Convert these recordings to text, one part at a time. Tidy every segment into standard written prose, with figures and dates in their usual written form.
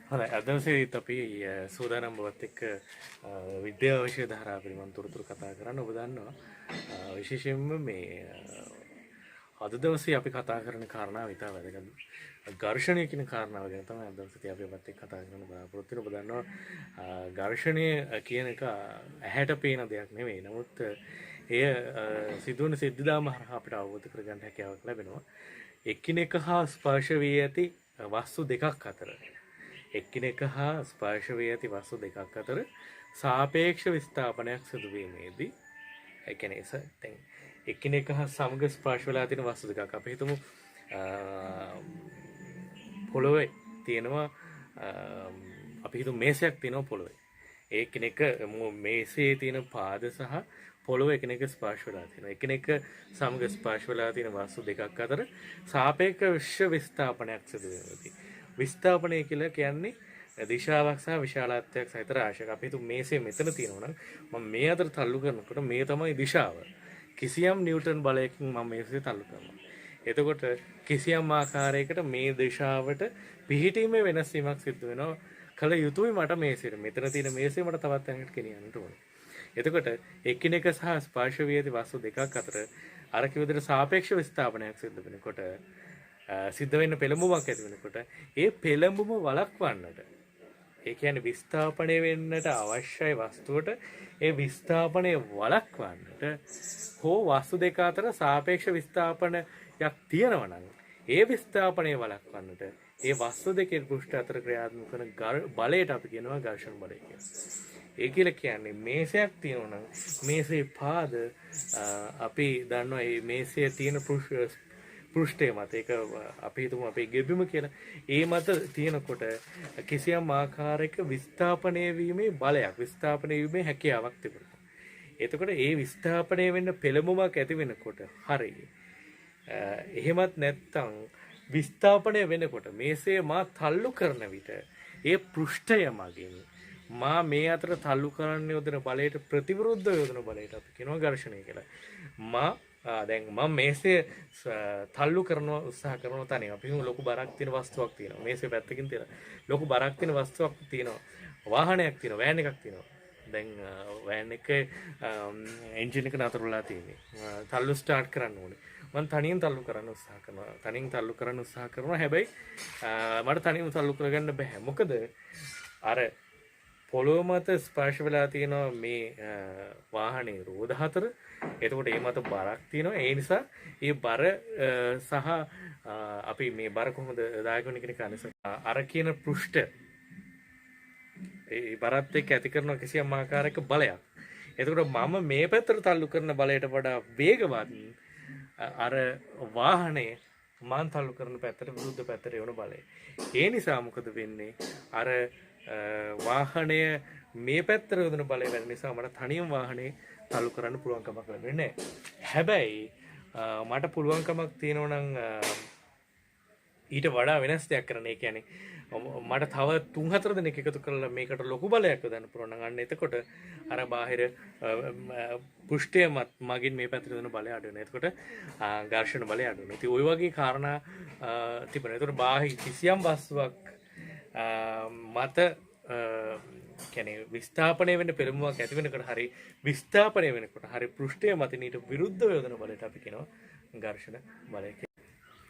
හොඳයි අද දවසේදීත් අපි සූදානම් බවත් එක්ක විද්‍යාව විෂය ධාරාව පිළිබඳව තොරතුරු කතා කරන්න. ඔබ දන්නවා විශේෂයෙන්ම මේ අද දවසේ අපි කතා කරන කාරණාව ඉතා වැදගත්. ඝර්ෂණය කියන කාරණාව ගැන තමයි අද දවසේ අපි ඔබත් එක්ක කතා කරන්න බලාපොරොත්තු වෙන්නේ. ඔබ දන්නවා ඝර්ෂණය කියන එක ඇහැට පේන දෙයක් නෙවෙයි. නමුත් එය සිදුවන සිද්ධාම හරහා අපිට අවබෝධ කරගන්න හැකියාවක් ලැබෙනවා. එකිනෙක හා ස්පර්ශ වී ඇති වස්තු දෙකක් අතර එක්කිනෙක හා ස්පර්ශ වී ඇති වස්තු දෙකක් අතර සාපේක්ෂ විස්ථාපනයක් සිදුවීමේදී ඒ කියන්නේ දැන් එක්කිනෙක හා සමග ස්පර්ශ වෙලා තියෙන වස්තු දෙකක් අපි හිතමු පොළොවේ තියෙනවා අපි හිතමු මේසයක් තියෙනවා පොළොවේ ඒ එකිනෙක මේසයේ තියෙන පාද සහ පොළොව එකිනෙක ස්පර්ශ වෙලා තියෙනවා එකිනෙක සමග ස්පර්ශ වෙලා තියෙන වස්තු දෙකක් අතර සාපේක්ෂ විස්ථාපනයක් සිදුවීමේදී විස්ථාපනය කියලා කියන්නේ දිශාවක් සහ විශාලත්වයක් සහිත රාශියක්. අපි හිතමු මේසේ මෙතන තියෙනවා නම් මම මේ අතර තල්ලු කරනකොට මේ තමයි දිශාව. කිසියම් නිව්ටන් බලයකින් මම මේසේ තල්ලු කරනවා. එතකොට කිසියම් ආකාරයකට මේ දිශාවට පිහිටීමේ වෙනස් වීමක් සිදු වෙනවා. කල යුතුයි මට මේසෙට. මෙතන තියෙන මේසේ මට තවත් තැනකට ගෙනියන්න ඕනේ. එතකොට එකිනෙක සහ ස්පර්ශ වී ඇති වස්තු දෙකක් අතර අර කිව්ව විදිහට සාපේක්ෂ විස්ථාපනයක් සිදු වෙනකොට සිද්ධ වෙන්න පෙළඹුමක් ඇති වෙනකොට ඒ පෙළඹුම වළක්වන්නට ඒ කියන්නේ විස්ථාපනය වෙන්නට අවශ්‍යයි වස්තුවට ඒ විස්ථාපනය වළක්වන්නට හෝ වස්තු දෙක අතර සාපේක්ෂ විස්ථාපනයක් තියෙනවා නම් ඒ විස්ථාපනය වළක්වන්නට ඒ වස්තු දෙකේ පෘෂ්ඨ අතර ක්‍රියාත්මක කරන බලයට අපි කියනවා ඝර්ෂණ බලය කියලා. ඒ කියලා කියන්නේ මේසයක් තියෙනවා නම් මේසේ පාද අපි දන්නවා මේ මේසයේ තියෙන පෘෂ්ඨය මත ඒක අපි හිතමු අපේ ගෙබිම කියලා. ඒ මත තියෙනකොට කිසියම් ආකාරයක විස්ථාපනය වීමේ බලයක් විස්ථාපනය වීමේ හැකියාවක් තිබෙනවා. එතකොට ඒ විස්ථාපනය වෙන්න පෙළඹුමක් ඇති වෙනකොට හරි. එහෙමත් නැත්නම් විස්ථාපනය වෙනකොට මේසේ මා තල්ලු කරන විට ඒ පෘෂ්ඨය මගින් මා මේ අතර තල්ලු කරන්න යොදන බලයට ප්‍රතිවිරුද්ධ යොදන බලයට අපි කියනවා ඝර්ෂණය කියලා. මා දැන් මම මේසේ තල්ලු කරන උත්සාහ කරන තනියම අපි ලොකු බරක් තියෙන වස්තුවක් තියෙනවා මේසේ පැත්තකින් තියෙන ලොකු බරක් තියෙන වස්තුවක් තියෙනවා වාහනයක් තියෙනවා වෑන් එකක් තියෙනවා දැන් වෑන් එකේ එන්ජින් එක නතර වෙලා තියෙන්නේ තල්ලු ස්ටාර්ට් කරන්න ඕනේ මම තනියෙන් තල්ලු කරන්න උත්සාහ කරනවා හැබැයි මට තනියම තල්ලු කරගන්න බෑ මොකද අර පොළොව මත ස්පර්ශ වෙලා තියෙනවා මේ වාහනේ රෝද හතර. එතකොට ඒ මත බරක් තියෙනවා. ඒ නිසා ඒ බර සහ අපි මේ බර කොහොමද දායක වෙන්නේ කියන එක අර කියන පෘෂ්ඨ ඒ බරත් එක්ක ඇති කරන කිසියම් ආකාරයක බලයක්. එතකොට මම මේ පැත්තට තල්ලු කරන බලයට වඩා වේගවත් අර වාහනේ මම තල්ලු කරන පැත්තට විරුද්ධ පැත්තට යවන බලය. ඒ නිසා මොකද වෙන්නේ? අර වාහනය මේ පැත්තට යොදන බලය වැඩි නිසා මට තනියම වාහනේ තල්ලු කරන්න පුළුවන් කමක් ලැබෙන්නේ නැහැ. හැබැයි මට පුළුවන්කමක් තියෙනවා නම් ඊට වඩා වෙනස් දෙයක් කරන්න. ඒ කියන්නේ මට තව 3-4 දෙනෙක් එකතු කරලා මේකට ලොකු බලයක් යොදන්න පුළුවන් නම් අන්න එතකොට අර බාහිර පෘෂ්ඨය මගින් මේ පැත්තට යොදන බලය අඩු වෙනවා. එතකොට ඝර්ෂණ බලය අඩු වෙනවා. ඉතින් ওই වගේ කාරණා තිබෙනවා. එතකොට බාහිර කිසියම් වස්තුවක් මත කියන්නේ විස්ථාපනය වෙන්න පෙළඹුමක් ඇති වෙනකොට හරි විස්ථාපනය වෙනකොට හරි පෘෂ්ඨය මතින් ඊට විරුද්ධව යොදන බලයට අපි කියනවා ඝර්ෂණ බලය කියලා.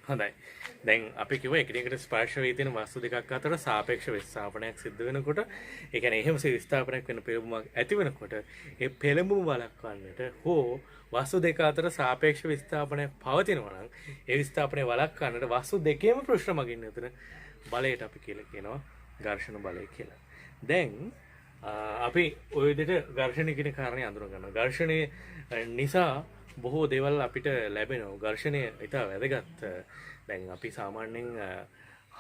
හොඳයි. දැන් අපි කිව්වා එකිනෙකට ස්පර්ශ වී තියෙන වස්තු දෙකක් අතර සාපේක්ෂ විස්ථාපනයක් සිද්ධ වෙනකොට ඒ කියන්නේ එහෙම විස්ථාපනයක් වෙන පෙළඹුමක් ඇති වෙනකොට ඒ පෙළඹුම වළක්වන්නට හෝ වස්තු දෙක අතර සාපේක්ෂ විස්ථාපනයක් පවතිනවා නම් ඒ විස්ථාපනය වළක්වන්නට වස්තු දෙකේම පෘෂ්ඨ මගින් යොදන බලයට අපි කියලා කියනවා ඝර්ෂණ බලය කියලා. දැන් අපි ওই විදිහට ඝර්ෂණය කියන කාරණේ අඳුර ගන්නවා. ඝර්ෂණය නිසා බොහෝ දේවල් අපිට ලැබෙනවා. ඝර්ෂණය ඉතා වැදගත්. දැන් අපි සාමාන්‍යයෙන්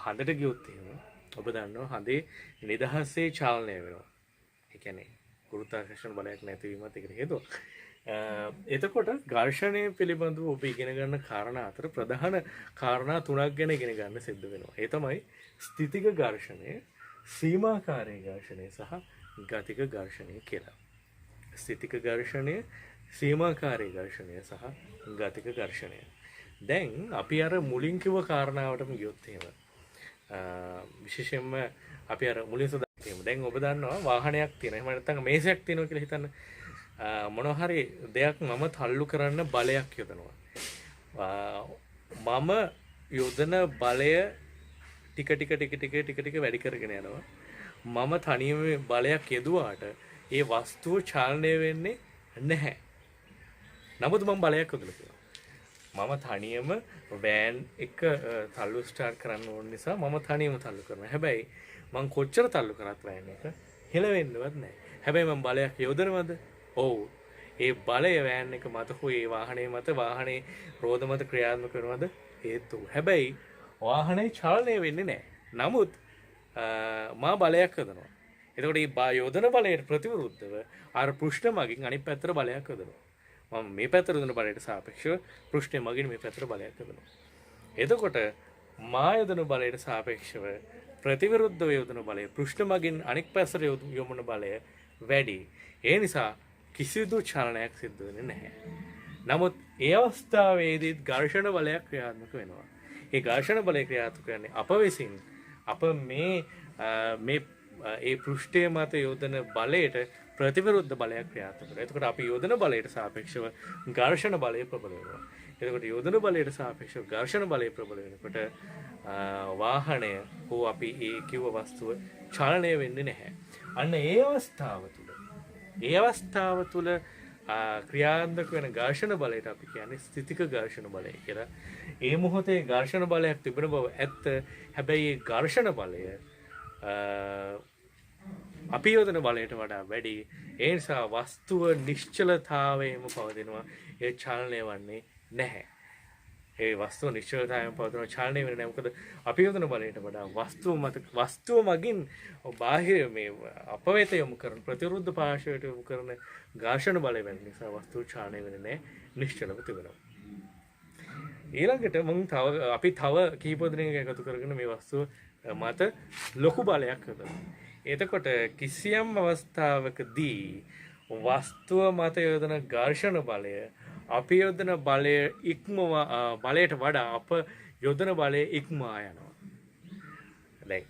හඳට ගියොත් එහෙම ඔබ දන්නවා හඳේ නිදහසේ චලනය වෙනවා. ඒ කියන්නේ ගුරුත්වාකර්ෂණ බලයක් නැතිවීමත් ඒකට හේතුවක්. එතකොට ඝර්ෂණය පිළිබඳව ඔබ ඉගෙන ගන්න කාරණා අතර ප්‍රධාන කාරණා 3ක් ගැන ඉගෙන ගන්න සිද්ධ වෙනවා. ඒ තමයි ස්ථිතික ඝර්ෂණය, සීමාකාරී ඝර්ෂණය සහ ගතික ඝර්ෂණය කියලා. ස්ථිතික ඝර්ෂණය, සීමාකාරී ඝර්ෂණය සහ ගතික ඝර්ෂණය. දැන් අපි අර මුලින් කිව්ව කාරණාවටම ගියොත් එහෙම විශේෂයෙන්ම අපි අර මුලින් සදා කියමු. දැන් ඔබ දන්නවා වාහනයක් තියෙනවා. එහෙම නැත්නම් මේසයක් තියෙනවා කියලා හිතන්න. මොනවා හරි දෙයක් මම තල්ලු කරන්න බලයක් යොදනවා. මම යොදන බලය ටික ටික වැඩි කරගෙන යනවා. මම තනියම බලයක් යෙදුවාට ඒ වස්තුව චලනය වෙන්නේ නැහැ. නමුත් මම බලයක් යොදලා තියෙනවා. මම තනියම වෑන් එක තල්ලු ස්ටාර්ට් කරන්න ඕන නිසා මම තනියම තල්ලු කරනවා. හැබැයි මම කොච්චර තල්ලු කරත් වෑන් එක හෙලවෙන්නවත් නැහැ. හැබැයි මම බලයක් යොදනවද? ඔව්. ඒ බලය වෑන් එක මත හෝ ඒ වාහනේ මත වාහනේ රෝද මත ක්‍රියාත්මක කරනවද? ඒත් ඔව්. හැබැයි වාහනේ චලනය වෙන්නේ නැහැ. නමුත් මා බලයක් යොදනවා. එතකොට මේ යොදන බලයට ප්‍රතිවිරුද්ධව අර පෘෂ්ඨ මගින් අනිත් පැත්තට බලයක් යොදනවා. මම මේ පැත්තට යොදන බලයට සාපේක්ෂව පෘෂ්ඨය මගින් මේ පැත්තට බලයක් යොදනවා. එතකොට මා යොදන බලයට සාපේක්ෂව ප්‍රතිවිරුද්ධව යොදන බලය පෘෂ්ඨ මගින් අනිත් පැත්තට යොමුන බලය වැඩි. ඒ නිසා කිසිදු චලනයක් සිද්ධ වෙන්නේ නැහැ. නමුත් ඒ අවස්ථාවේදී ඝර්ෂණ බලයක් ක්‍රියාත්මක වෙනවා. ඒ ඝර්ෂණ බලය ක්‍රියාත්මක කරන්නේ අප විසින් අප මේ ඒ පෘෂ්ඨය මත යොදන බලයට ප්‍රතිවිරුද්ධ බලයක් ක්‍රියාත්මක කරනවා. එතකොට අපි යොදන බලයට සාපේක්ෂව ඝර්ෂණ බලය ප්‍රබල වෙනවා. එතකොට යොදන බලයට සාපේක්ෂව ඝර්ෂණ බලය ප්‍රබල වෙනකොට වාහනය හෝ අපි ඒ කිව්ව වස්තුව චලනය වෙන්නේ නැහැ. අන්න ඒ අවස්ථාව තුළ ක්‍රියාත්මක වෙන ඝර්ෂණ බලයට අපි කියන්නේ ස්ථිතික ඝර්ෂණ බලය කියලා. ඒ මොහොතේ ඝර්ෂණ බලයක් තිබෙන බව ඇත්ත. හැබැයි ඒ ඝර්ෂණ බලය අපි යොදන බලයට වඩා වැඩි. ඒ නිසා වස්තුව නිශ්චලතාවයෙන්ම පවතිනවා. ඒ චලනය වන්නේ නැහැ. ඒ වස්තුව නිශ්චලතාවයෙන් පවතිනවා, චලනය වෙන්නේ නැහැ. මොකද අපි යොදන බලයට වඩා වස්තුව මගින් බාහිර මේ අප වෙත යොමු කරන ප්‍රතිවිරුද්ධ පාර්ශවයට යොමු කරන ඝර්ෂණ බලය වෙන නිසා වස්තුව චලනය වෙන්නේ නැහැ, නිශ්චලව තිබෙනවා. ඊළඟට අපි තව කීප දෙනෙක් එකතු කරගෙන මේ වස්තුව මත ලොකු බලයක් යොදනවා. එතකොට කිසියම් අවස්ථාවකදී වස්තුව මත යොදන ඝර්ෂණ බලය අපි යොදන බලයට වඩා අප යොදන බලය ඉක්මවා යනවා. දැන්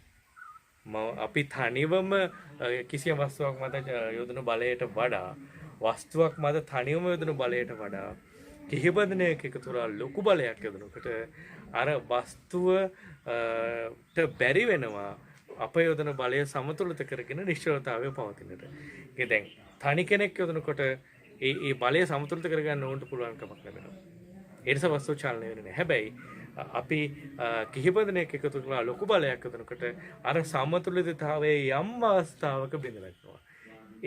අපි තනිවම කිසියම් වස්තුවක් මත යොදන බලයට වඩා වස්තුවක් මත තනිවම යොදන බලයට වඩා කිහිප දිනයක එකතු ලොකු බලයක් යොදනකොට අර වස්තුවට බැරි වෙනවා අප යොදන බලය සමතුලිත කරගෙන නිශ්චලතාවය පවතිනට. ඒ දැන් තනි කෙනෙක් යොදනකොට ඒ බලය සමතුලිත කරගන්න ඕනට පුළුවන් කමක් ලැබෙනවා. ඒ නිසා වස්තුව චලනය වෙන්නේ නැහැ. හැබැයි අපි කිහිප දිනයක එකතු කරලා ලොකු බලයක් යොදනකොට අර සමතුලිතතාවයේ යම් අවස්ථාවක බිඳවැටෙනවා.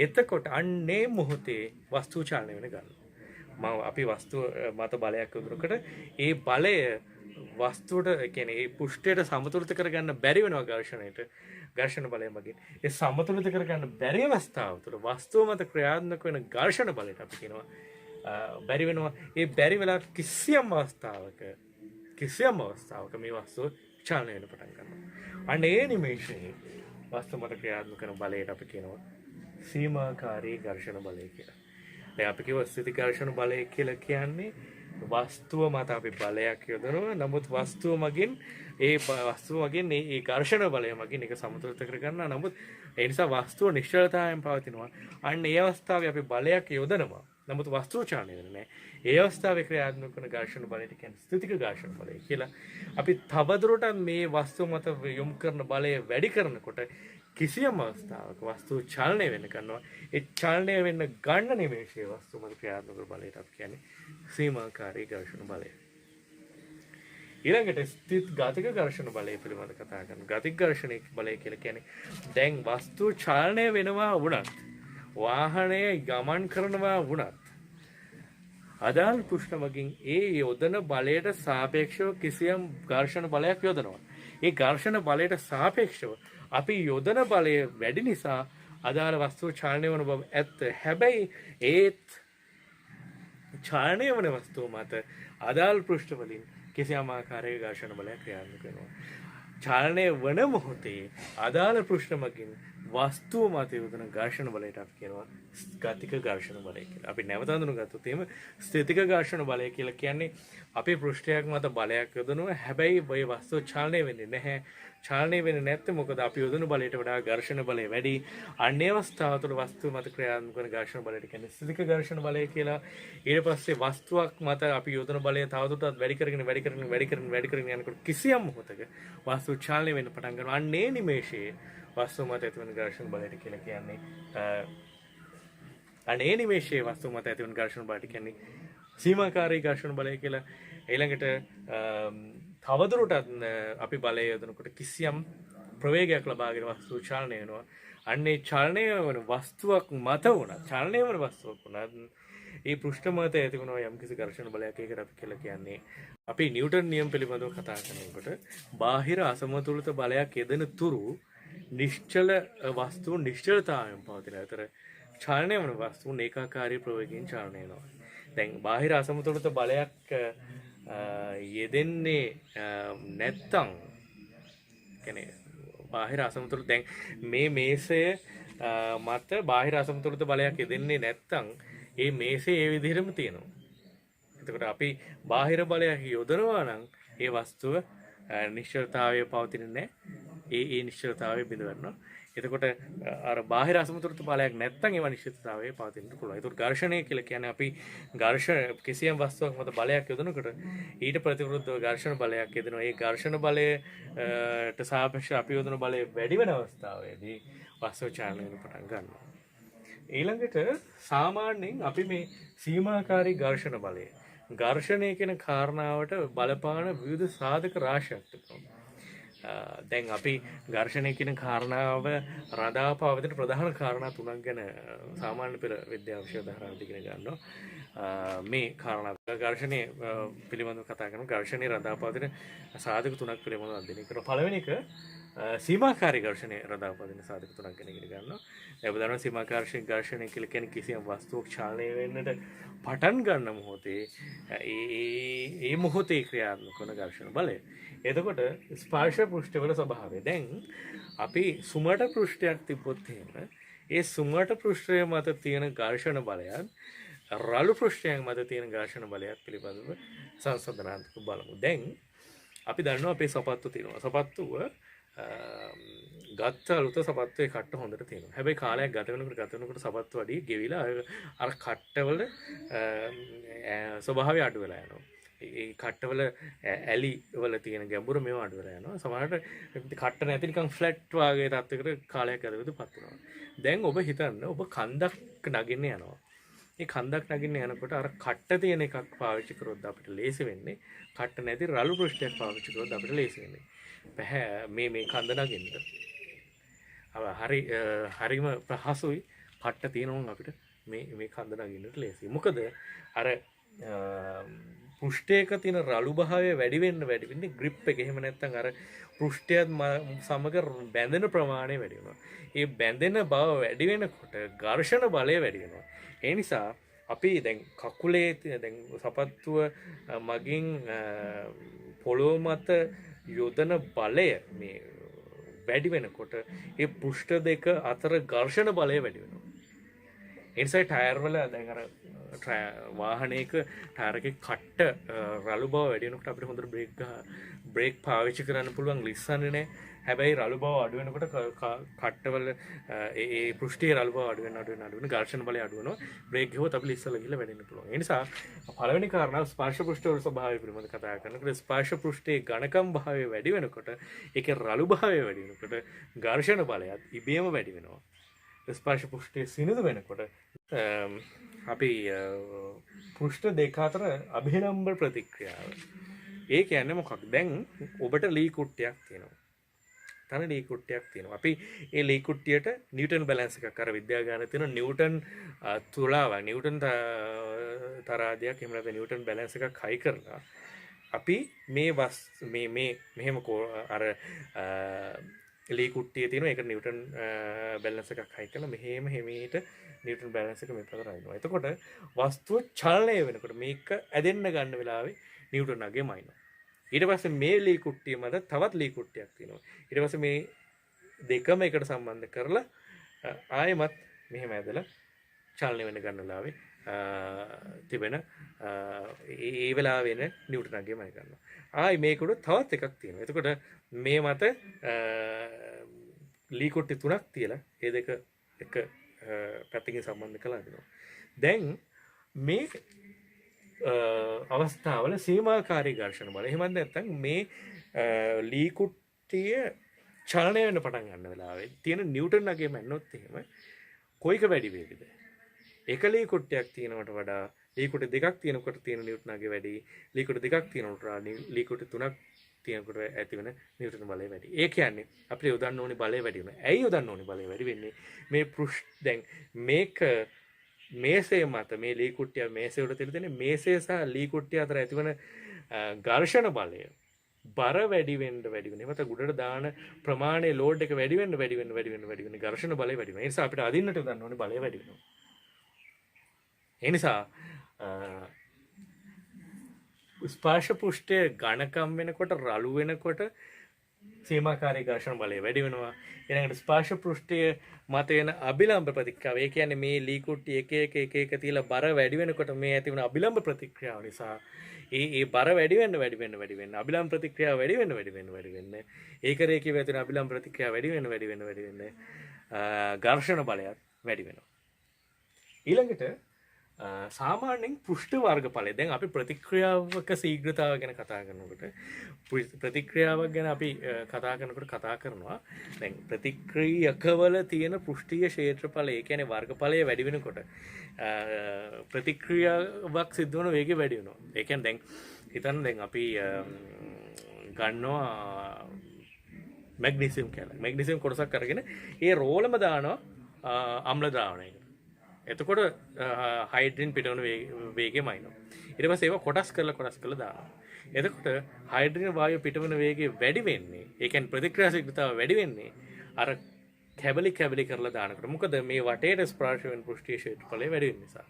එතකොට අන්නේ මොහොතේ වස්තුව චලනය වෙන ගන්නවා. අපි වස්තුව මත බලයක් යොදනකොට ඒ බලය වස්තුවට කියන්නේ ඒ පුෂ්ඨයට සමතුලිත කරගන්න බැරි වෙනවා ඝර්ෂණ බලය මගින්. ඒ සමතුලිත කරගන්න බැරි අවස්ථාව තුළ වස්තුව මත ක්‍රියාත්මක වෙන ඝර්ෂණ බලයට අපි කියනවා බැරි වෙනවා. ඒ බැරි වෙලා කිසියම් අවස්ථාවක මේ වස්තුව චලනය වෙන්න පටන් ගන්නවා. අන්න ඒ නිමේෂයේ වස්තුව මත ක්‍රියාත්මක කරන බලයට අපි කියනවා සීමාකාරී ඝර්ෂණ බලය කියලා. දැන් අපි කියව ස්ථිති ඝර්ෂණ බලය කියලා කියන්නේ වස්තුව මත අපි බලයක් යොදනවා. නමුත් වස්තුව මගින් ඒ ඝර්ෂණ බලය මගින් ඒක සමතුලිත කරගන්නවා. නමුත් ඒ නිසා වස්තුව නිශ්චලතාවයෙන් පවතිනවා. අන්න ඒ අවස්ථාවේ අපි බලයක් යොදනවා. නමුත් වස්තුව චලනය වෙන්නේ නැහැ. ඒ අවස්ථාවේ ක්‍රියාත්මක කරන ඝර්ෂණ බලයට කියන්නේ ස්ථිතික ඝර්ෂණ බලය කියලා. අපි තවදුරටත් මේ වස්තුව මත යොමු කරන බලය වැඩි කරනකොට කිසියම් අවස්ථාවක වස්තුව චලනය වෙන්න ගන්නවා. ඒ චලනය වෙන්න ගන්න නිමේෂයේ වස්තුව මත ක්‍රියාත්මක කරන බලයට අපි කියන්නේ සීමාකාරී ඝර්ෂණ බලය. ඊළඟට ස්ථිත ගතික ඝර්ෂණ බලය පිළිබඳව කතා කරනවා. ගතික ඝර්ෂණ බලය කියලා කියන්නේ දැන් වස්තුව චලනය වෙනවා වුණත් වාහනය ගමන් කරනවා වුණත් අදාළ පෘෂ්ඨ මගින් ඒ යොදන බලයට සාපේක්ෂව කිසියම් ඝර්ෂණ බලයක් යොදනවා. ඒ ඝර්ෂණ බලයට සාපේක්ෂව අපි යොදන බලය වැඩි නිසා අදාළ වස්තුව චලනය වන බව ඇත්ත. හැබැයි ඒත් චලනය වන වස්තුව මත අදාළ පෘෂ්ඨ වලින් කිසියම් ආකාරයක ඝර්ෂණ බලයක් ක්‍රියාත්මක වෙනවා. චලනය වන මොහොතේ අදාළ පෘෂ්ඨ මගින් වස්තුව මත යොදන ඝර්ෂණ බලයට අපි කියනවා ගතික ඝර්ෂණ බලය කියලා. අපි නැවත හඳුනගත්තොත් එහෙම ස්ථිතික ඝර්ෂණ බලය කියලා කියන්නේ අපේ පෘෂ්ඨයක් මත බලයක් යොදනවා. හැබැයි ওই වස්තුව චලනය වෙන්නේ නැහැ. චලනය වෙන්නේ නැත්නම් මොකද අපි යොදන බලයට වඩා ඝර්ෂණ බලය වැඩි. අන්නේ අවස්ථාව තුළ වස්තුව මත ක්‍රියාත්මක වන ඝර්ෂණ බලයට කියන්නේ ස්ථිතික ඝර්ෂණ බලය කියලා. ඊට පස්සේ වස්තුවක් මත අපි යොදන බලය තවදුරටත් වැඩි කරගෙන යනකොට කිසියම් මොහොතක වස්තුව චලනය වෙන්න පටන් ගන්නවා. අන්නේ නිමේෂයේ වස්තුව මත ඇතිවන ඝර්ෂණ බලයට කියලා කියන්නේ අනේ නිමේෂයේ වස්තුව මත ඇතිවන ඝර්ෂණ බලයට කියන්නේ සීමාකාරී ඝර්ෂණ බලය කියලා. ඊළඟට තවදුරටත් අපි බලය යොදනකොට කිසියම් ප්‍රවේගයක් ලබාගෙන වස්තුව චලනය වෙනවා. අන්නේ චලනය වන වස්තුවක් මත වුණත් චලනය වන වස්තුවක් වුණත් ඒ පෘෂ්ඨ මත ඇතිවන යම්කිසි ඝර්ෂණ බලයක් ඒකට අපි කියලා කියන්නේ අපි නිව්ටන් නියම පිළිබඳව කතා කරනකොට බාහිර අසමතුලිත බලයක් යෙදෙන තුරු නිශ්චල වස්තුව නිශ්චලතාවයෙන් පවතින අතර චලනය වන වස්තුව ඒකාකාරී ප්‍රවේගයෙන් චලනය වෙනවා. දැන් බාහිර අසමතුලිත බලයක් යෙදෙන්නේ නැත්තම් කියන්නේ බාහිර අසමතුලිත දැන් මේ මේසය මත බාහිර අසමතුලිත බලයක් යෙදෙන්නේ නැත්තම් ඒ මේසේ ඒ විදිහටම තියෙනවා. එතකොට අපි බාහිර බලයක් යොදනවා නම් ඒ වස්තුව නිශ්චලතාවයේ පවතින්නේ නැහැ. ඒ නිශ්චලතාවය බිඳ ගන්නවා. එතකොට අර බාහිර අසමතුලිත බලයක් නැත්නම් ඒ නිශ්චලතාවයේ පවතින්න පුළුවන්. ඒතකොට ඝර්ෂණය කියලා කියන්නේ අපි කිසියම් වස්තුවක් මත බලයක් යොදනකොට ඊට ප්‍රතිවිරුද්ධව ඝර්ෂණ බලයක් යොදනවා. ඒ ඝර්ෂණ බලයට සාපේක්ෂව අපි යොදන බලය වැඩි වෙන අවස්ථාවේදී වස්තුව චලනය වෙන පටන් ගන්නවා. ඊළඟට සාමාන්‍යයෙන් අපි මේ සීමාකාරී ඝර්ෂණ බලය ඝර්ෂණය කියන කාරණාවට බලපාන විවිධ සාධක රාශියක් තිබෙනවා. දැන් අපි ඝර්ෂණය කියන කාරණාව රඳා පවතින ප්‍රධාන කාරණා තුනක් ගැන සාමාන්‍ය පෙළ විද්‍යාව විෂය උදාහරණ ඉගෙන ගන්නවා. මේ කාරණා ඝර්ෂණය පිළිබඳව කතා කරනවා. ඝර්ෂණය රඳා පවතින සාධක තුනක් පිළිබඳව අධ්‍යයනය කරනවා. පළවෙනි එක සීමාකාරී ඝර්ෂණය රඳා පවතින සාධක තුනක් ගැන ඉගෙන ගන්නවා. ඒ උදාහරණ සීමාකාරී ඝර්ෂණය කියලා කියන්නේ කිසියම් වස්තුවක් චලනය වෙන්නට පටන් ගන්න මොහොතේ ඒ මොහොතේ ක්‍රියාත්මක වන ඝර්ෂණ බලය. එතකොට ස්පර්ශ පෘෂ්ඨවල ස්වභාවය. දැන් අපි සුමට පෘෂ්ඨයක් තිබ්බොත් එහෙම ඒ සුමට පෘෂ්ඨය මත තියෙන ඝර්ෂණ බලයත් රළු පෘෂ්ඨයක් මත තියෙන ඝර්ෂණ බලයත් පිළිබඳව සංසන්දනාත්මක බලමු. දැන් අපි දන්නවා අපේ සපත්තු තියෙනවා. සපත්තුව ගත්ත අලුත සපත්තුවේ කට්ට හොඳට තියෙනවා. හැබැයි කාලයක් ගත වෙනකොට සපත්තු අඩිය ගෙවිලා අර කට්ටවල ස්වභාවය අඩු වෙලා යනවා. ඒ කට්ටවල ඇලි වල තියෙන ගැඹුර මේවා අඩු වෙලා යනවා. සමහරවිට කට්ට නැති නිකන් ෆ්ලැට් වගේ තත්යකට කාලයක් ගතවෙද්දී පත් වෙනවා. දැන් ඔබ හිතන්න ඔබ කන්දක් නගින්න යනවා. මේ කන්දක් නගින්න යනකොට අර කට්ට තියෙන එකක් පාවිච්චි කරොත් අපිට ලේසි වෙන්නේ. කට්ට නැති රළු පෘෂ්ඨයක් පාවිච්චි කරොත් අපිට ලේසි වෙන්නේ. මේ කන්ද නගින්න. හරිම පහසුයි කට්ට තියෙනවා අපිට මේ කන්ද නගින්නට ලේසි. මොකද අර පෘෂ්ඨයක තියෙන රළු භාවය වැඩි වෙන්නේ grip එක. එහෙම නැත්නම් අර පෘෂ්ඨයත් සමග බැඳෙන ප්‍රමාණය වැඩි වෙනවා. ඒ බැඳෙන බව වැඩි වෙනකොට ඝර්ෂණ බලය වැඩි වෙනවා. ඒ නිසා අපි දැන් කකුලේ දැන් සපත්තුව මගින් පොළොව මත යොදන බලය මේ වැඩි වෙනකොට ඒ පෘෂ්ඨ දෙක අතර ඝර්ෂණ බලය වැඩි වෙනවා. ඒ නිසා ටයර් වල දැන් අර වාහනයක ටයර් එකේ කට්ට රළු බව වැඩි වෙනකොට අපිට හොඳට බ්‍රේක් පාවිච්චි කරන්න පුළුවන් ලිස්සන්නේ නැහැ. හැබැයි රළු බව අඩු වෙනකොට කට්ටවල ඒ පෘෂ්ඨයේ රළු බව අඩු වෙන ඝර්ෂණ බලය අඩු වෙනවා. බ්‍රේක් ගියොත් අපි ලිස්සලා ගිහලා වැඩෙන්න පුළුවන්. ඒ නිසා පළවෙනි කාරණාව ස්පර්ශ පෘෂ්ඨවල ස්වභාවය පිළිබඳව කතා කරනකොට ස්පර්ශ පෘෂ්ඨයේ ඝනකම් භාවය වැඩි වෙනකොට ඒකේ රළු භාවය වැඩි වෙනකොට ඝර්ෂණ බලයත් ඉබේම වැඩි වෙනවා. ස්පර්ශ පෘෂ්ඨයේ සිනිඳු වෙනකොට අපි පෘෂ්ඨ දෙක අතර අභිලම්බ ප්‍රතික්‍රියාව. ඒ කියන්නේ මොකක්ද? දැන් ඔබට ලී කුට්ටියක් තියෙනවා. තන ලී කුට්ටියක් තියෙනවා. අපි ඒ ලී කුට්ටියට නිව්ටන් බැලන්ස් එකක් අර විද්‍යාගාරයේ තියෙන නිව්ටන් තුලාව නිව්ටන් තරාදියක් එහෙම නැත්නම් නිව්ටන් බැලන්ස් එකක් හයි කරලා අපි මෙහෙම අර ලී කුට්ටිය තියෙනවා. ඒක නිව්ටන් බැලන්ස් එකක් හයි කරලා මෙහෙම හිමීට නිව්ටන් බැලන්ස් එක මේ පැත්තට අයිනවා. එතකොට වස්තුව චලනය වෙනකොට මේක ඇදෙන්න ගන්න වෙලාවේ නිව්ටන් අගයම අයිනවා. ඊට පස්සේ මේ ලී කුට්ටිය මත තවත් ලී කුට්ටියක් තියෙනවා. ඊට පස්සේ මේ දෙකම එකට සම්බන්ධ කරලා ආයෙමත් මෙහෙම ඇදලා චලනය වෙන්න ගන්න වෙලාවේ තිබෙන ඒ වෙලාවේ වෙන නිව්ටන්ගේ මම ගන්නවා. ආයි මේකට තවත් එකක් තියෙනවා. එතකොට මේ මත ලී කොට්ටි තුනක් තියලා ඒ දෙක එක පැත්තකින් සම්බන්ධ කළා දෙනවා. දැන් මේ අවස්ථාවල සීමාකාරී ඝර්ෂණ බල. එහෙම නැත්නම් මේ ලී කුට්ටිය චලනය වෙන්න පටන් ගන්න වෙලාවේ තියෙන නිව්ටන් අගේ මැන්නොත් එහෙම කොයික වැඩි වේවිද? එක ලී කුට්ටියක් තියෙනවට වඩා ලී කුට්ටි දෙකක් තියෙනකොට තියෙන නිව්ටන් අගේ වැඩි. ලී කුට්ටි දෙකක් තියෙනකොට ලී කුට්ටි තුනක් තියෙනකොට ඇති වෙන නිව්ටන් බලය වැඩි. ඒ කියන්නේ අපිට යොදන්න ඕනේ බලය වැඩි වෙනවා. ඇයි යොදන්න ඕනේ බලය වැඩි වෙන්නේ? මේ දැන් මේක මේසේ මත මේ ලී කුට්ටිය මේසේ උඩ තියලා මේසේ සහ ලී කුට්ටිය අතර ඇතිවන ඝර්ෂණ බලය බර වැඩි වෙන්න වැඩි වෙන. එමත ගුඩට දාන ප්‍රමාණයේ ලෝඩ් එක වැඩි වෙන්න ඝර්ෂණ බලය වැඩි වෙනවා. ඒ නිසා අපිට අදින්නට යොදන්න ඕනේ බලය වැඩි වෙනවා. ඒ නිසා ස්පර්ශ පෘෂ්ඨයේ ඝනකම් වෙනකොට රළු වෙනකොට සීමාකාරී ඝර්ෂණ බලය වැඩි වෙනවා. ඊළඟට ස්පර්ශ පෘෂ්ඨයේ මත වෙන අභිලම්බ ප්‍රතික්‍රියාව. ඒ කියන්නේ මේ ලී කුට්ටි එක තියලා බර වැඩි වෙනකොට මේ ඇති වෙන අභිලම්බ ප්‍රතික්‍රියාව නිසා ඒ බර වැඩි වෙන්න අභිලම්බ ප්‍රතික්‍රියාව වැඩි වෙන්න ඒක රේඛීය ඇති වෙන අභිලම්බ ප්‍රතික්‍රියාව වැඩි වෙන්න ඝර්ෂණ බලයත් වැඩි වෙනවා. ඊළඟට සාමාන්‍යයෙන් පෘෂ්ඨ වර්ගඵලය. දැන් අපි ප්‍රතික්‍රියාවක ශීඝ්‍රතාව ගැන කතා කරනකොට ප්‍රතික්‍රියාවක් ගැන අපි කතා කරනවා. දැන් ප්‍රතික්‍රියකවල තියෙන පෘෂ්ඨීය ක්ෂේත්‍රඵලය, ඒ කියන්නේ වර්ගඵලය වැඩි වෙනකොට ප්‍රතික්‍රියාවක් සිද්ධ වන වේගය වැඩි වෙනවා. ඒ කියන්නේ දැන් හිතන්න දැන් අපි ගන්නවා මැග්නීසියම් කියලා. මැග්නීසියම් කොටසක් අරගෙන ඒ රෝලම දානවා අම්ල ද්‍රාවණයකට. එතකොට හයිඩ්‍රජන් පිටවන වේගය මයිනවා. ඊට පස්සේ ඒවා කොටස් කරලා දානවා. එතකොට හයිඩ්‍රජන් වායුව පිටවන වේගය වැඩි වෙන්නේ, ඒ කියන්නේ ප්‍රතික්‍රියා ශීඝ්‍රතාව වැඩි වෙන්නේ අර කැබලි කරලා දානකොට. මොකද මේ වටේට ස්පර්ශ වෙන පෘෂ්ඨීය ක්ෂේත්‍රඵලය වැඩි වෙන නිසා.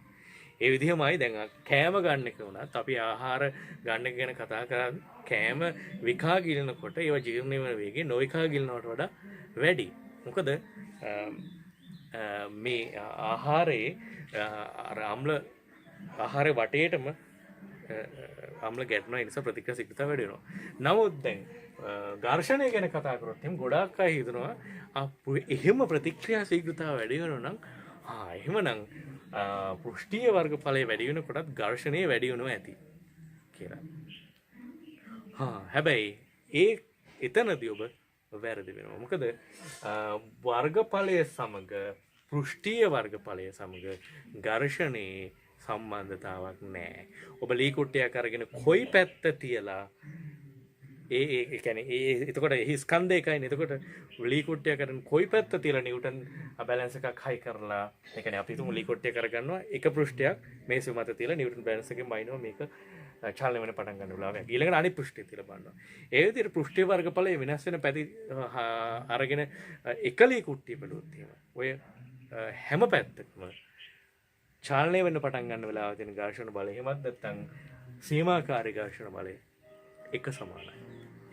ඒ විදිහමයි දැන් කෑම ගන්න එක උනත් අපි ආහාර ගන්න එක ගැන කතා කරන්නේ කෑම විකා ගිලනකොට ඒවා ජීර්ණ වෙන වේගය නොවිකා ගිලනවට වඩා වැඩි. මොකද මේ ආහාරයේ ආහාරයේ වටේටම අම්ල ගැටෙනවා. ඒ නිසා ප්‍රතික්‍රියා ශීඝ්‍රතාව වැඩි වෙනවා. නමුත් දැන් ඝර්ෂණය ගැන කතා කරොත් එහෙනම් ගොඩාක් අය හිතනවා එහෙම ප්‍රතික්‍රියා ශීඝ්‍රතාව වැඩි වෙනවා නම් එහෙමනම් පෘෂ්ඨීය වර්ගඵලය වැඩි වෙනකොටත් ඝර්ෂණය වැඩි වෙනවා ඇති කියලා. හැබැයි එතනදී ඔබ වැරදි වෙනවා. මොකද වර්ගඵලය සමග පෘෂ්ඨීය වර්ගඵලය සමග ඝර්ෂණයේ සම්බන්ධතාවක් නැහැ. ඔබ ලී කුට්ටියක් අරගෙන කොයි පැත්ත තියලා ඒ කියන්නේ එතකොට එහි ස්කන්ධ එකයිනේ. එතකොට ලී කුට්ටියක් අරගෙන කොයි පැත්ත තියලා නිව්ටන් බැලන්ස් එකක් හයි කරලා, ඒ කියන්නේ අපි තුමු ලී කුට්ටියක් කරගන්නවා එක පෘෂ්ඨයක් මේසෙ මත තියලා නිව්ටන් බැලන්ස් එකෙන් මයින්නවා මේක චලනය වෙන පටන් ගන්න වෙලාවක. ඊළඟට අනිත් පෘෂ්ඨය තියලා බලනවා. ඒ විදිහට පෘෂ්ඨීය වර්ගඵලය වෙනස් වෙන පැති අරගෙන එක ලී කුට්ටිය බැලුවොත් එහෙම ඔය හැම පැත්තකම චලනය වෙන්න පටන් ගන්න වෙලාව තියෙන ඝර්ෂණ බලය එහෙමත් නැත්නම් සීමාකාරී ඝර්ෂණ බලය එක සමානයි.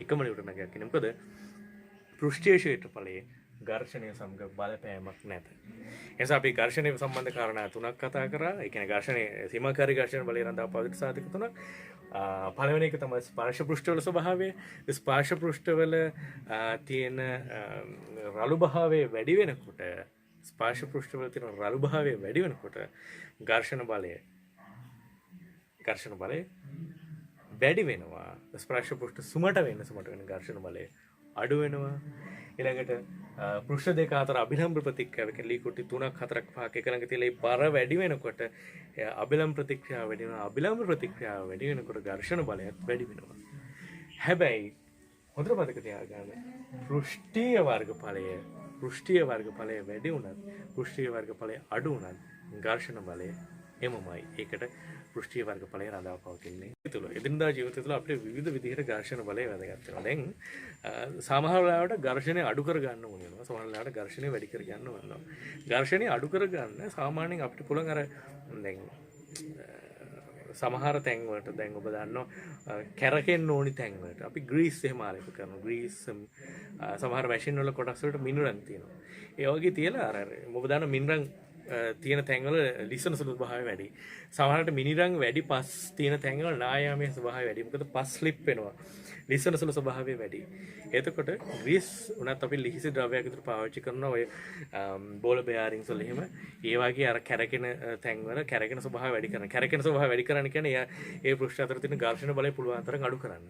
එකම නිව්ටනයක් කියන්නේ. මොකද පෘෂ්ඨීය ක්ෂේත්‍රඵලයේ ඝර්ෂණය සමග බලපෑමක් නැත. එනිසා අපි ඝර්ෂණය සම්බන්ධ කාරණා තුනක් කතා කරා. ඒ කියන්නේ ඝර්ෂණයේ සීමාකාරී ඝර්ෂණ බලය රඳා පවතින සාධක තුනක්. පළවෙනි එක තමයි ස්පර්ශ පෘෂ්ඨවල ස්වභාවය. ස්පර්ශ පෘෂ්ඨවල තියෙන රළු භාවය වැඩි වෙනකොට, ස්පර්ශ පෘෂ්ඨවල තියෙන රළු භාවය වැඩි වෙනකොට ඝර්ෂණ බලය වැඩි වෙනවා. ස්පර්ශ පෘෂ්ඨ සුමට වෙන ඝර්ෂණ බලය අඩු වෙනවා. ඊළඟට පෘෂ්ඨ දෙක අතර අභිලම්බ ප්‍රතික්‍රියාව කියන්නේ ලී කුට්ටි 3ක් 4ක් 5ක් එක ළඟ තියලා ඒ බර වැඩි වෙනකොට අභිලම්බ ප්‍රතික්‍රියාව වැඩි වෙනවා. අභිලම්බ ප්‍රතික්‍රියාව වැඩි වෙනකොට ඝර්ෂණ බලයත් වැඩි වෙනවා. හැබැයි හොඳට මතක තියාගන්න පෘෂ්ඨීය වර්ගඵලය වැඩි වුණත් පෘෂ්ඨීය වර්ගඵලය අඩු වුණත් ඝර්ෂණ බලය එමමයි. ඒකට පෘෂ්ඨීය වර්ගඵලය රඳා පවතින්නේ. එදිනදා ජීවිතය තුළ අපිට විවිධ විදිහට ඝර්ෂණ බලය වැදගත් වෙනවා. දැන් සමහර වෙලාවට ඝර්ෂණය අඩු කර ගන්න ඕන වෙනවා. සමහර වෙලාවට ඝර්ෂණය වැඩි කර ගන්න ඕන වෙනවා. ඝර්ෂණය අඩු කර ගන්න සාමාන්‍යයෙන් අපිට පුළුවන් අර දැන් සමහර තැන්වලට දැන් ඔබ දන්නවා කැරකෙන්න ඕනි තැන්වලට අපි ග්‍රීස් එහෙම ආරම්භ කරනවා. ග්‍රීස් සමහර මැෂින් වල කොටස් වලට මිනුරන් තියෙනවා. ඒ වගේ තියලා අර ඔබ දන්න මිනුරන් තියෙන තැන්වල ලිසන ස්වභාවය වැඩි. සමහරට මිනිරන් වැඩි පස් තියෙන තැන්වල නායාමයේ ස්වභාවය වැඩි. මොකද පස් ස්ලිප් වෙනවා. ලිසන ස්වභාවය වැඩි. එතකොට ග්‍රීස් උනත් අපි ලිහිසි ද්‍රව්‍යයක් විතර පාවිච්චි කරන ඔය බෝල බෙයාරින්ග්ස් වල එහෙම ඒ වගේ අර කැරකෙන තැන්වල කැරකෙන ස්වභාවය වැඩි කරන. කැරකෙන ස්වභාවය වැඩි කරන්න කියන්නේ ඒ පෘෂ්ඨ අතර තියෙන ඝර්ෂණ බලය පුළුවන් තරම් අඩු කරන්න.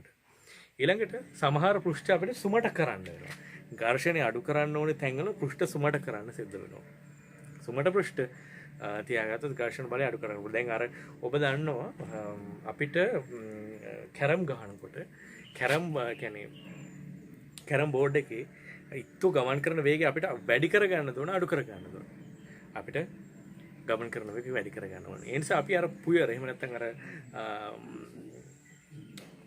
ඊළඟට සමහර පෘෂ්ඨ අපිට සුමට කරන්න වෙනවා. ඝර්ෂණය අඩු කරන්න ඕනේ තැන්වල පෘෂ්ඨ සුමට කරන්න සිද්ධ වෙනවා. සුමට පෘෂ්ඨ තියාගත්තොත් ඝර්ෂණ බලය අඩු කරන්න පුළුවන්. දැන් අර ඔබ දන්නවා අපිට කැරම් ගහනකොට කැරම් කියන්නේ කැරම් බෝඩ් එකේ ඉත්තු ගමන් කරන වේගය අපිට වැඩි කර ගන්න ඕන අඩු කර ගන්න ඕන. අපිට ගමන් කරන වේගය වැඩි කර ගන්න ඕන. ඒ නිසා අපි අර පුයර එහෙම නැත්නම් අර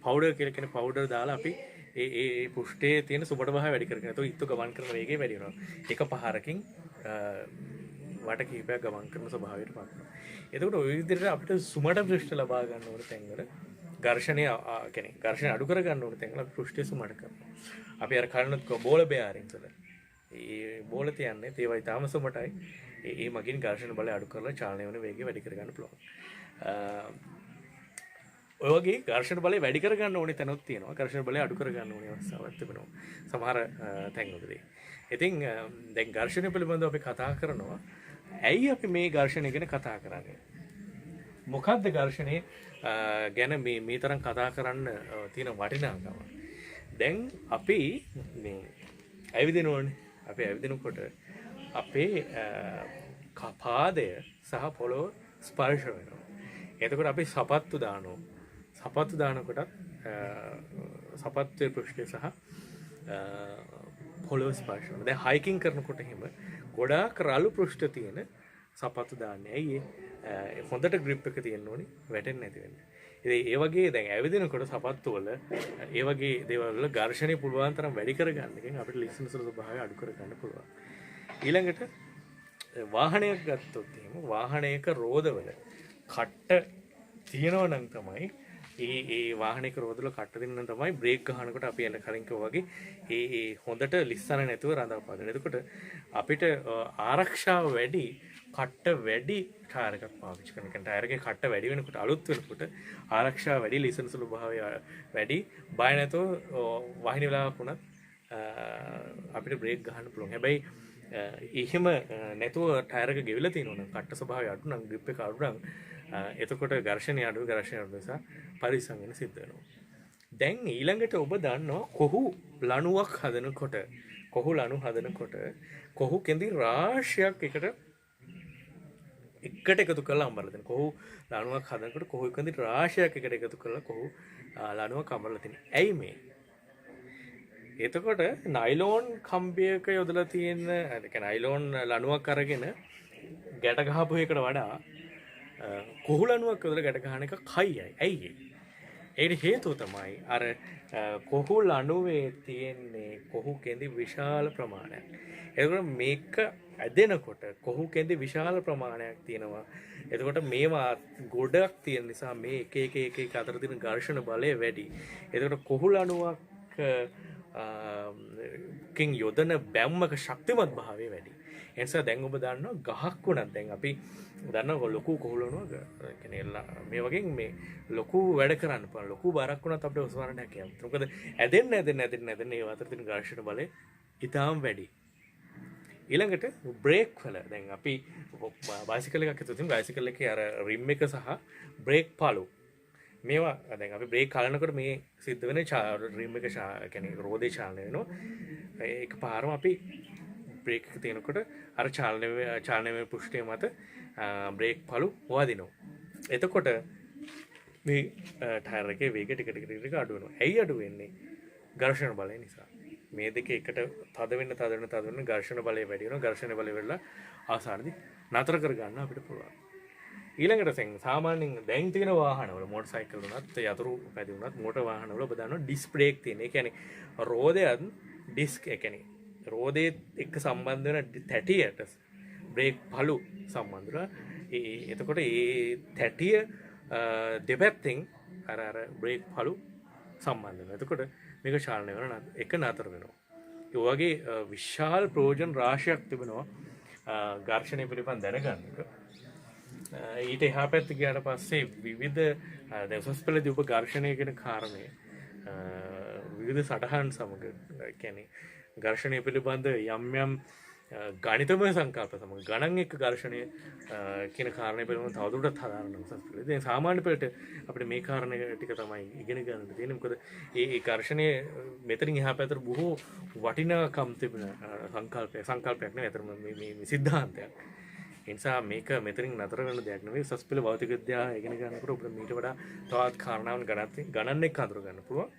පවුඩර් කියලා කියන පවුඩර් දාලා අපි ඒ පෘෂ්ඨයේ තියෙන සුබට භාවය වැඩි කරගෙන તો ඉත්තු ගමන් කරන වේගය වැඩි වෙනවා. එක පහරකින් වට කිහිපයක් ගමන් කරන ස්වභාවයට පත් වෙනවා. එතකොට ওই විදිහට අපිට සුමට පෘෂ්ඨ ලබා ගන්න ඕන තැන්වල ඝර්ෂණය කියන්නේ ඝර්ෂණය අඩු කර ගන්න ඕන තැන්වල අපි පෘෂ්ඨය සුමට කරනවා. අපි අර කලිනුත් බෝල බෙයාරින්ග්ස් වල ඒ බෝල තියන්නේ ඒවයි තාම සුමටයි. ඒ මගින් ඝර්ෂණ බලය අඩු කරලා චලනය වෙන වේගය වැඩි කර ගන්න පුළුවන්. ඔය වගේ ඝර්ෂණ බලය වැඩි කර ගන්න ඕනේ තැනක් තියෙනවා. ඝර්ෂණ බලය අඩු කර ගන්න ඕනේ අවස්ථාවක් තිබෙනවා. සමහර තැන්වලදී. ඉතින් දැන් ඝර්ෂණය පිළිබඳව අපි කතා කරනවා. ඇයි අපි මේ ඝර්ෂණය ගැන කතා කරන්නේ? මොකද්ද ඝර්ෂණය ගැන මේ තරම් කතා කරන්න තියෙන වටිනාකම? දැන් අපි මේ ඇවිදිනවනේ. අපි ඇවිදිනකොට අපේ පාදය සහ පොළොව ස්පර්ශ වෙනවා. එතකොට අපි සපත්තු දානවා. සපත්තු දානකොට සපත්තුවේ පෘෂ්ඨය සහ පොළොව ස්පර්ශ වෙනවා. දැන් හයිකින් කරනකොට එහෙම ගොඩාක් රළු පෘෂ්ඨ තියෙන සපත්තු දාන්නේ. ඇයි ඒ හොඳට ග්‍රිප් එක තියෙන්න ඕනේ වැටෙන්නේ නැති වෙන්න. ඉතින් ඒ වගේ දැන් ඇවිදිනකොට සපත්තු වල ඒ වගේ දේවල් වල ඝර්ෂණය පුළුවන් තරම් වැඩි කරගන්න එකෙන් අපිට ලිසන ස්වභාවය අඩු කරගන්න පුළුවන්. ඊළඟට වාහනයක් ගත්තොත් එහෙම වාහනයක රෝදවල කට්ට තියෙනවා නම් තමයි ඒ වාහනයක රෝදවල කට්ට දෙන්න නම් තමයි බ්‍රේක් ගහනකොට අපි යන කලින් කිව්වා වගේ ඒ හොඳට ලිස්සන නැතුව රඳාපදින. එතකොට අපිට ආරක්ෂාව වැඩි කට්ට වැඩි ටයර් එකක් පාවිච්චි කරන. කියන්නේ ටයර් එකේ කට්ට වැඩි වෙනකොට අලුත් වෙනකොට ආරක්ෂාව වැඩි ලිසන ස්වභාවය වැඩි බය නැතුව වාහන වෙලාවක් වුණත් අපිට බ්‍රේක් ගහන්න පුළුවන්. හැබැයි එහෙම නැතුව ටයර් එක ගෙවිලා තියෙනවා නම් කට්ට ස්වභාවය අඩු නම් ග්‍රිප් එක අඩු නම් එතකොට ඝර්ෂණය අඩු නිසා පරිස්සම් වෙන්න සිද්ධ වෙනවා. දැන් ඊළඟට ඔබ දන්නවා කොහු ලණුවක් හදනකොට කොහු ලණු හදනකොට කොහු කෙඳි රාශියක් එකට එකතු කරලා අඹරලා දෙනවා. කොහු ලණුවක් හදනකොට කොහු කෙඳි රාශියක් එකට එකතු කරලා කොහු ලණුවක් අඹරලා තිනවා. ඇයි මේ? එතකොට නයිලෝන් කම්බියක යොදලා තියෙන නයිලෝන් ලණුවක් අරගෙන ගැට ගහපු එකට වඩා කොහු ලණුවක් යොදලා ගැට ගහන එක කයියි. ඇයි ඒකට හේතුව තමයි අර කොහු ලණුවේ තියෙන්නේ කොහු කෙඳි විශාල ප්‍රමාණයක්. එතකොට මේක ඇදෙනකොට කොහු කෙඳි විශාල ප්‍රමාණයක් තියෙනවා. එතකොට මේවා ගොඩක් තියෙන නිසා මේ එක අතර තියෙන ඝර්ෂණ බලය වැඩි. එතකොට කොහු ලණුවක් කින් යොදන බැම්මක ශක්තිමත් භාවය වැඩි. ඒ නිසා දැන් ඔබ දන්නවා ගහක් වුණත් දැන් අපි දන්නවා ලොකු කොහු ලණුවක් කියන්නේ මේ වගේ මේ ලොකු වැඩ කරන්න පුළුවන්. ලොකු බරක් වුණත් අපිට ඔසවන්න හැකියාවක්. මොකද ඇදෙන්න ඒ අතර තියෙන ඝර්ෂණ බලය ඉතාම වැඩි. ඊළඟට බ්‍රේක් වල දැන් අපි බයිසිකල් එකක් හිතුවොත් බයිසිකල් එකේ අර රිම් එක සහ බ්‍රේක් පාලු මේවා දැන් අපි බ්‍රේක් කලනකොට මේ සිද්ධ වෙන රිම් එක කියන්නේ රෝදේ චලනය වෙනවා. ඒක පාරම අපි බ්‍රේක් එක තියෙනකොට අර චලනය වෙන පෘෂ්ඨය මත බ්‍රේක් පාලු වදිනවා. එතකොට මේ ටයර් එකේ වේගය ටික ටික අඩු වෙනවා. ඇයි අඩු වෙන්නේ? ඝර්ෂණ බලය නිසා. මේ දෙක එකට තද වෙන්න ඝර්ෂණ බලය වැඩි වෙනවා. ඝර්ෂණ බලය වෙලා ආසාරදී නතර කර ගන්න අපිට පුළුවන්. ඊළඟට සාමාන්‍යයෙන් දැන් තියෙන වාහනවල මෝටර් සයිකල් උනත් යතුරු පැදි උනත් මෝටර් වාහනවල ඔබ දන්නවා ඩිස්ක් බ්‍රේක් තියෙන. ඒ කියන්නේ රෝදයන් ඩිස්ක් ඒ කියන්නේ රෝදේ එක්ක සම්බන්ධ වෙන තැටියට බ්‍රේක් පළු සම්බන්ධ වෙලා එතකොට ඒ තැටිය දෙපැත්තෙන් අර බ්‍රේක් පළු සම්බන්ධ වෙනවා. එතකොට මේක චාලනය වෙන එක නතර වෙනවා. ඒ වගේ විශාල ප්‍රයෝජන රාශියක් තිබෙනවා ඝර්ෂණය පිළිබඳ දැනගන්න එක. ඊට එහා පැත්ත ගියාට පස්සේ විවිධ දැන් උසස් පෙළදී ඔබ ඝර්ෂණය කියන කාරණය විවිධ සටහන් සමග කියන්නේ ඝර්ෂණය පිළිබඳ යම් යම් ගණිතමය සංකල්ප සමග ගණන් එක්ක ඝර්ෂණය කියන කාරණය පිළිබඳව තවදුරටත් හදාරන්න උසස් පෙළේ. දැන් සාමාන්‍ය පෙළට අපිට මේ කාරණේ ටික තමයි ඉගෙන ගන්න තියෙන්නේ. මොකද ඒ ඝර්ෂණය මෙතනින් එහා පැත්තට බොහෝ වටිනාකම් තිබෙන සංකල්පයක් නෙවෙයි. අතන මේ සිද්ධාන්තයක්. ඒ නිසා මේක මෙතනින් නතර වෙන දෙයක් නෙවෙයි. උසස් පෙළ භෞතික විද්‍යාව ඉගෙන ගන්නකොට අපිට මීට වඩා තවත් කාරණාවන් ගණන් එක්ක අඳුර ගන්න පුළුවන්.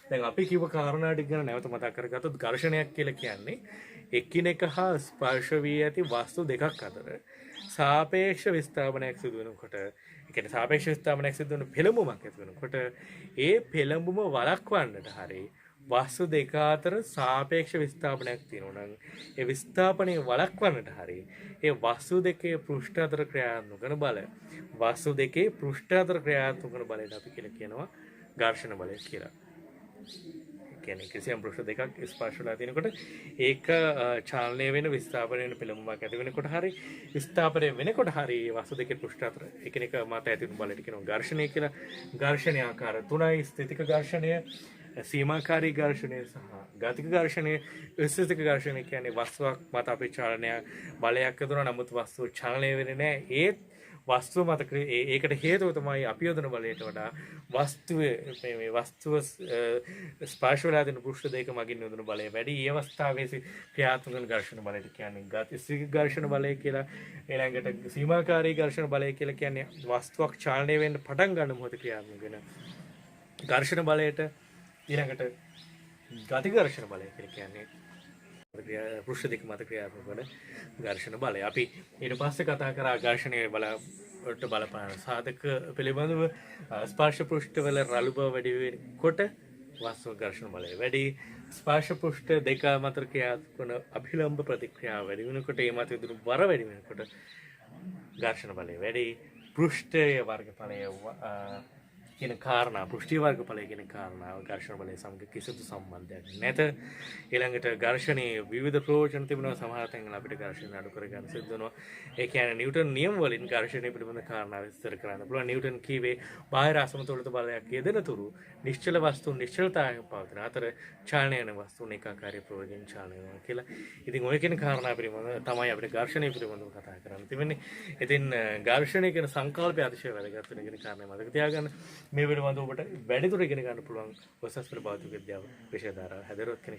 දැන් අපි කිව්ව කාරණා ටික ගැන නැවත මතක් කරගත්තොත් ඝර්ෂණයක් කියලා කියන්නේ එකිනෙක හා ස්පර්ශ වී ඇති වස්තු දෙකක් අතර සාපේක්ෂ විස්ථාපනයක් සිදු වෙනකොට, ඒ කියන්නේ සාපේක්ෂ විස්ථාපනයක් සිදු වෙන පෙළඹුමක් ඇති වෙනකොට ඒ පෙළඹුම වළක්වන්නට හරි වස්තු දෙක අතර සාපේක්ෂ විස්ථාපනයක් තියෙනවා නම් ඒ විස්ථාපනය වළක්වන්නට හරි ඒ වස්තු දෙකේ පෘෂ්ඨ අතර ක්‍රියාත්මක කරන බල වස්තු දෙකේ පෘෂ්ඨ අතර ක්‍රියාත්මක කරන බලයට අපි කියනවා ඝර්ෂණ බලය කියලා. කියන්නේ කිසියම් පෘෂ්ඨ දෙකක් ස්පර්ශ වෙලා තියෙනකොට ඒක චාලනය වෙන විස්ථාපනය වෙන පෙළඹුමක් ඇති වෙනකොට හරි විස්ථාපනය වෙනකොට හරි වස්තු දෙකේ පෘෂ්ඨ අතර එකිනෙක මත ඇති වෙන බලයට කියනවා ඝර්ෂණය කියලා. ඝර්ෂණය ආකාර තුනයි: ස්ථිතික ඝර්ෂණය, සීමාකාරී ඝර්ෂණය සහ ගතික ඝර්ෂණය. ස්ථිතික ඝර්ෂණය කියන්නේ වස්තුවක් මත අපේ චලනය බලයක් යොදනවා නමුත් වස්තුව චලනය වෙන්නේ නැහැ. ඒත් වස්තුව මත ඒකට හේතුව තමයි අපි යොදන බලයට වඩා වස්තුව ස්පර්ශ වෙලා දෙන පෘෂ්ඨ දෙක මගින් යොදන බලය වැඩි. ඒ අවස්ථාවේ ක්‍රියාත්මක වන ඝර්ෂණ බලයට කියන්නේ ගතික ඝර්ෂණ බලය කියලා. ඊළඟට සීමාකාරී ඝර්ෂණ බලය කියලා කියන්නේ වස්තුවක් චලනය වෙන්න පටන් ගන්න මොහොතේ ක්‍රියාත්මක වෙන ඝර්ෂණ බලයට. ඊළඟට ගති ඝර්ෂණ බලය කියලා කියන්නේ පෘෂ්ඨ දෙක මත ක්‍රියාත්මක වන ඝර්ෂණ බලය. අපි ඊට පස්සේ කතා කරා ඝර්ෂණයේ වලට බලපාන සාධක පිළිබඳව. ස්පර්ශ පෘෂ්ඨවල රළු බව වැඩි වෙනකොට වස්තු ඝර්ෂණ බලය වැඩි. ස්පර්ශ පෘෂ්ඨ දෙක මත ක්‍රියාත්මක වන අභිලම්බ ප්‍රතික්‍රියාව වැඩි වෙනකොට ඒ මත යොදන බර වැඩි වෙනකොට ඝර්ෂණ බලය වැඩි. පෘෂ්ඨයේ වර්ගඵලය කියන කාරණා පෘෂ්ඨීය වර්ගඵලය කියන කාරණාව ඝර්ෂණ බලය සමග කිසිදු සම්බන්ධයක් නැත. ඊළඟට ඝර්ෂණයේ විවිධ ප්‍රයෝජන තිබෙනවා. සමහර තැන්වල අපිට ඝර්ෂණ අඩු කරගන්න සිද්ධ වෙනවා. ඒ කියන්නේ නිව්ටන් නියම වලින් ඝර්ෂණය පිළිබඳ කාරණා විස්තර කරන්න පුළුවන්. නිව්ටන් කීවේ බාහිර අසමතුලිත බලයක් යෙදෙන තුරු නිශ්චල වස්තුන් නිශ්චලතාවයෙන් පවතින අතර චලනය වෙන වස්තුන් ඒකාකාරී ප්‍රයෝජන චලනය වෙනවා කියලා. ඉතින් ඔය කියන කාරණා පිළිබඳව තමයි අපිට ඝර්ෂණය පිළිබඳව කතා කරන්න තිබෙන්නේ. ඉතින් ඝර්ෂණය කියන සංකල්පය අතිශය වැදගත් වෙන කියන කාරණා මතක තියාගන්න. මේ පිළිබඳව ඔබට වැඩිදුර ඉගෙන ගන්න පුළුවන් උසස් පෙළ භෞතික විද්‍යාව විෂය ධාරාව හැදෙරොත් කෙනෙක්